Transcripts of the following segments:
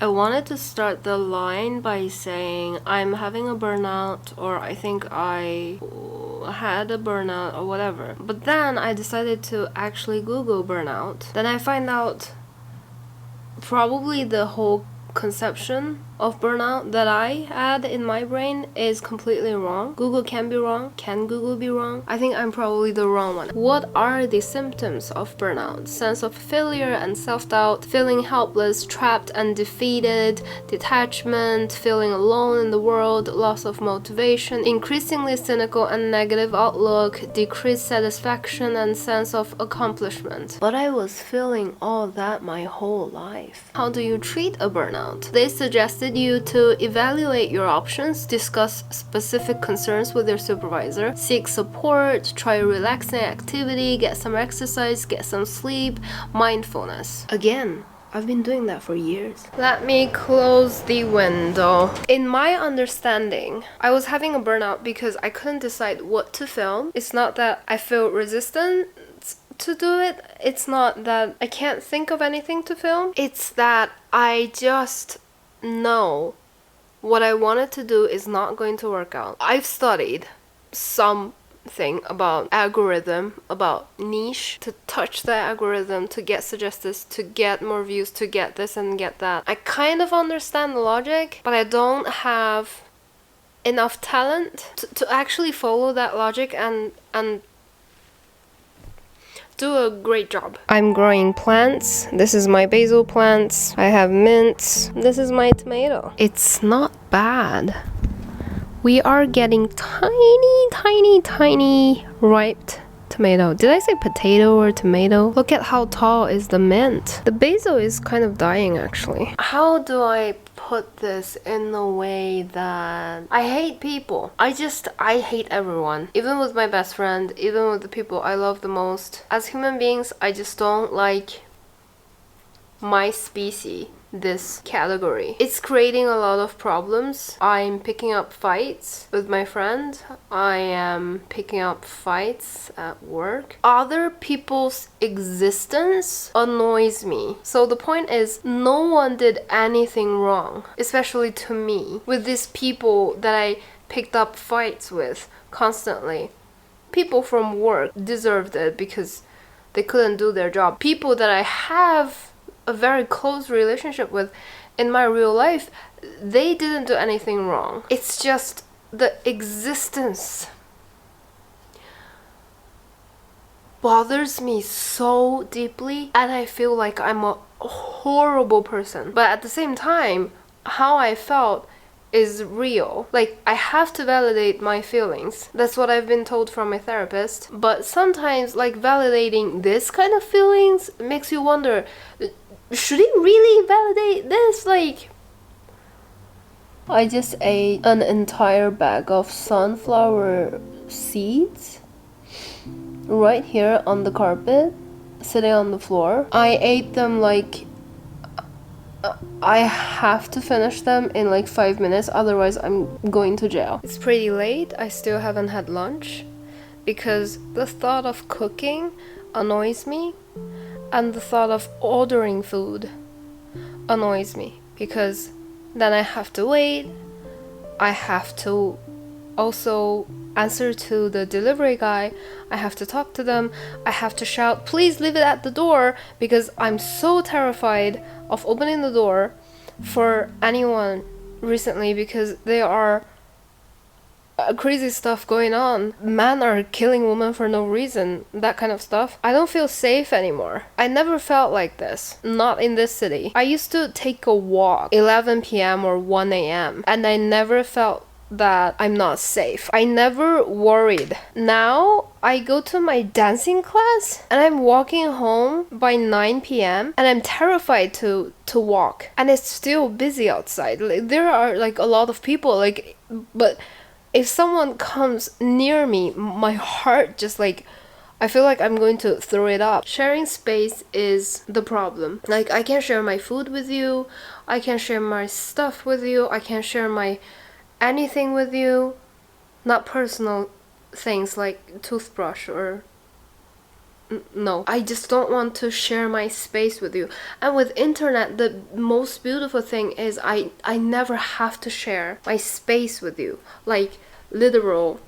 I wanted to start the line by saying I'm having a burnout, or I think I had a burnout, or whatever. But then I decided to actually Google burnout. Then I find out probably the whole conception of burnout that I had in my brain is completely wrong. Google can be wrong. Can Google be wrong? I think I'm probably the wrong one. What are the symptoms of burnout? Sense of failure and self-doubt, feeling helpless, trapped and defeated, detachment, feeling alone in the world, loss of motivation, increasingly cynical and negative outlook, decreased satisfaction and sense of accomplishment. But I was feeling all that my whole life. How do you treat a burnout? They suggested you to evaluate your options, discuss specific concerns with your supervisor, seek support, try a relaxing activity, get some exercise, get some sleep, mindfulness. Again, I've been doing that for years. Let me close the window. In my understanding, I was having a burnout because I couldn't decide what to film. It's not that I feel resistant to do it. It's not that I can't think of anything to film. It's that I just know what I wanted to do is not going to work out. I've studied something about algorithm, about niche, to touch the algorithm, to get suggested, to get more views, to get this and get that. I kind of understand the logic, but I don't have enough talent to actually follow that logic and do a great job. I'm growing plants. This is my basil plants. I have mints. This is my tomato. It's not bad. We are getting tiny ripe tomato. Did I say potato or tomato? Look at how tall is the mint. The basil is kind of dying actually. How do I put this in a way that I hate people? I hate everyone. Even with my best friend, even with the people I love the most. As human beings, I just don't like my species, this category. It's creating a lot of problems. I'm picking up fights with my friend. I am picking up fights at work. Other people's existence annoys me. So the point is, no one did anything wrong, especially to me. With these people that I picked up fights with constantly. People from work deserved it because they couldn't do their job. People that I have a very close relationship with in my real life, they didn't do anything wrong. It's just the existence bothers me so deeply, and I feel like I'm a horrible person. But at the same time, how I felt is real. Like, I have to validate my feelings. That's what I've been told from my therapist. But sometimes, like, validating this kind of feelings makes you wonder, should he really validate this? Like, I just ate an entire bag of sunflower seeds right here on the carpet, sitting on the floor. I ate them like, I have to finish them in like 5 minutes, otherwise I'm going to jail. It's pretty late. I still haven't had lunch because the thought of cooking annoys me. And the thought of ordering food annoys me because then I have to wait. I have to also answer to the delivery guy. I have to talk to them. I have to shout, please leave it at the door, because I'm so terrified of opening the door for anyone recently because there are crazy stuff going on. Men are killing women for no reason, that kind of stuff. I don't feel safe anymore. I never felt like this, not in this city. I used to take a walk 11 p.m. or 1 a.m. and I never felt that I'm not safe. I never worried. Now I go to my dancing class and I'm walking home by 9 p.m. and I'm terrified to walk, and it's still busy outside. Like, there are like a lot of people, like, but if someone comes near me, my heart just like, I feel like I'm going to throw it up. Sharing space is the problem. Like, I can share my food with you, I can share my stuff with you, I can share my anything with you, not personal things like toothbrush or no, I just don't want to share my space with you. And with internet, the most beautiful thing is I never have to share my space with you, like literal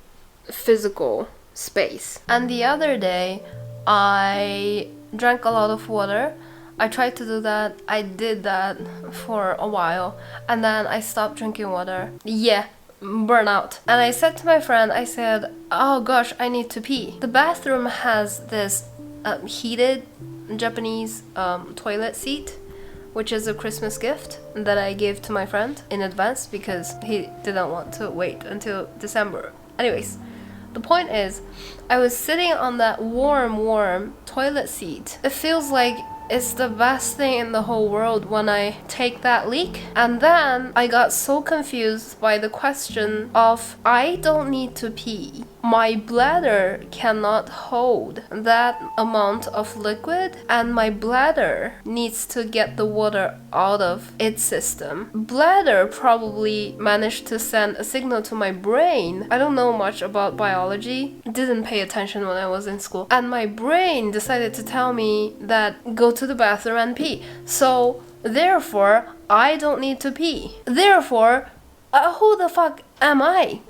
physical space. And the other day I drank a lot of water. I tried to do that. I did that for a while and then I stopped drinking water. Yeah, burnout. And I said to my friend, I said, oh gosh, I need to pee. The bathroom has this heated Japanese toilet seat, which is a Christmas gift that I gave to my friend in advance because he didn't want to wait until December. Anyways, the point is, I was sitting on that warm toilet seat. It feels like it's the best thing in the whole world when I take that leak. And then I got so confused by the question of, I don't need to pee. My bladder cannot hold that amount of liquid and my bladder needs to get the water out of its system. Bladder probably managed to send a signal to my brain. I don't know much about biology, didn't pay attention when I was in school. And my brain decided to tell me that go to the bathroom and pee. So therefore, I don't need to pee. Therefore, who the fuck am I?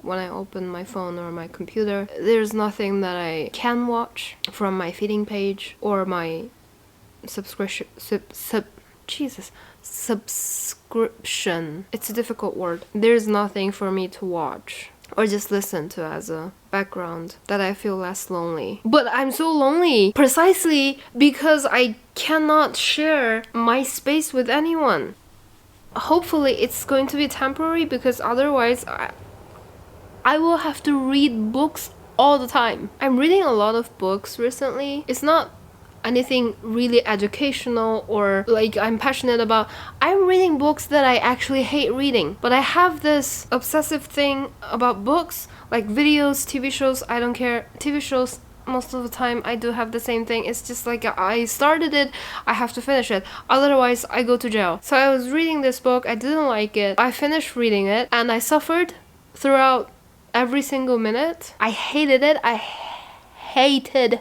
When I open my phone or my computer, there's nothing that I can watch from my feeding page or my subscription. Subscription. It's a difficult word. There's nothing for me to watch or just listen to as a background that I feel less lonely. But I'm so lonely precisely because I cannot share my space with anyone. Hopefully it's going to be temporary because otherwise I will have to read books all the time. I'm reading a lot of books recently. It's not anything really educational or like I'm passionate about. I'm reading books that I actually hate reading. But I have this obsessive thing about books, like videos, TV shows, I don't care. TV shows, most of the time I do have the same thing. It's just like I started it, I have to finish it. Otherwise, I go to jail. So I was reading this book, I didn't like it. I finished reading it and I suffered throughout every single minute. I hated it. I hated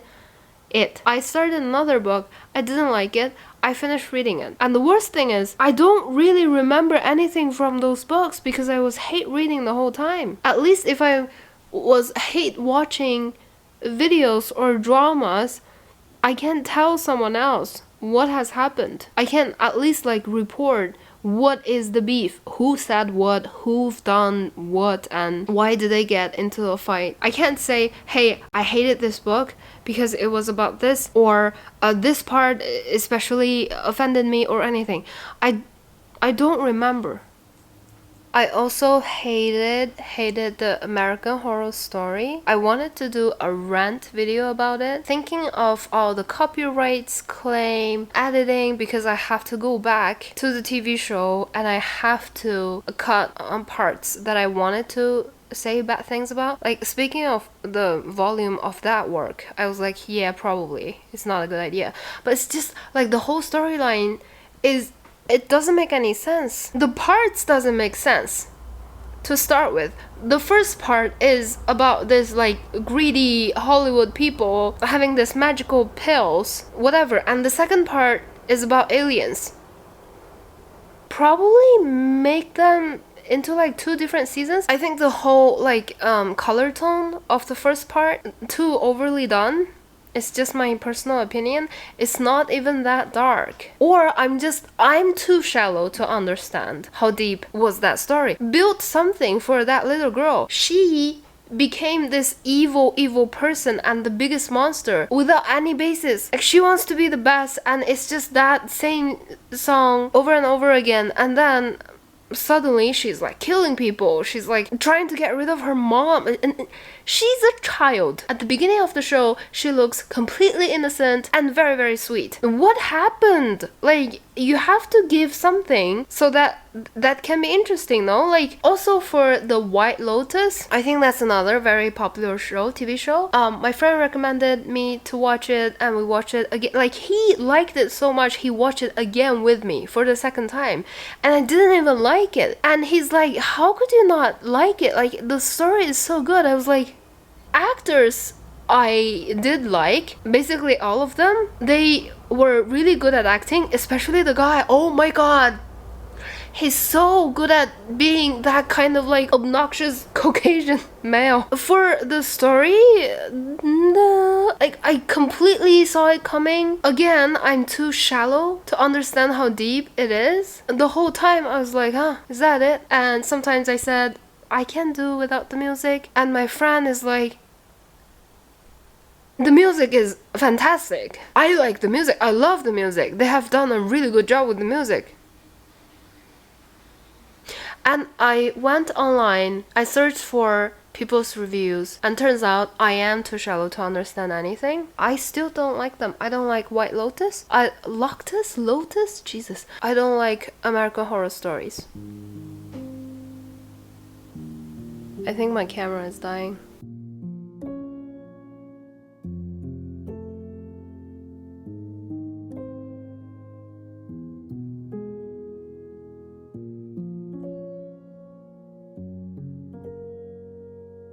it. I started another book. I didn't like it. I finished reading it. And the worst thing is, I don't really remember anything from those books because I was hate reading the whole time. At least if I was hate watching videos or dramas, I can tell someone else what has happened. I can at least like report what is the beef, who said what, who've done what, and why did they get into a fight. I can't say, hey, I hated this book because it was about this, or this part especially offended me or anything. I don't remember. I also hated the American Horror Story. I wanted to do a rant video about it, thinking of all the copyrights claim, editing, because I have to go back to the TV show and I have to cut on parts that I wanted to say bad things about. Like, speaking of the volume of that work, I was like, yeah, probably it's not a good idea. But it's just like the whole storyline is, it doesn't make any sense. The parts doesn't make sense. To start with, the first part is about this like greedy Hollywood people having this magical pills, whatever, and the second part is about aliens. Probably make them into like 2 different seasons. I think the whole like color tone of the first part too overly done. It's just my personal opinion. It's not even that dark. Or I'm too shallow to understand how deep was that story. Build something for that little girl. She became this evil person and the biggest monster without any basis. Like, she wants to be the best and it's just that same song over and over again, and then suddenly she's like killing people. She's like trying to get rid of her mom, and she's a child. At the beginning of the show, she looks completely innocent and very, very sweet. What happened? Like, you have to give something so that can be interesting, no? Like, also for the White Lotus, I think that's another very popular show, TV show. My friend recommended me to watch it, and we watched it again. Like, he liked it so much, he watched it again with me for the second time, and I didn't even like it. And he's like, how could you not like it? Like, the story is so good. I was like, actors I did like, basically all of them. They were really good at acting, especially the guy. Oh my god, he's so good at being that kind of like obnoxious Caucasian male. For the story, like, I completely saw it coming. Again, I'm too shallow to understand how deep it is. The whole time I was like, huh, is that it? And sometimes I said, I can do without the music. And my friend is like, the music is fantastic. I like the music. I love the music. They have done a really good job with the music. And I went online, I searched for people's reviews, and turns out I am too shallow to understand anything. I still don't like them. I don't like White Lotus. Lotus? Jesus. I don't like American Horror Stories. I think my camera is dying.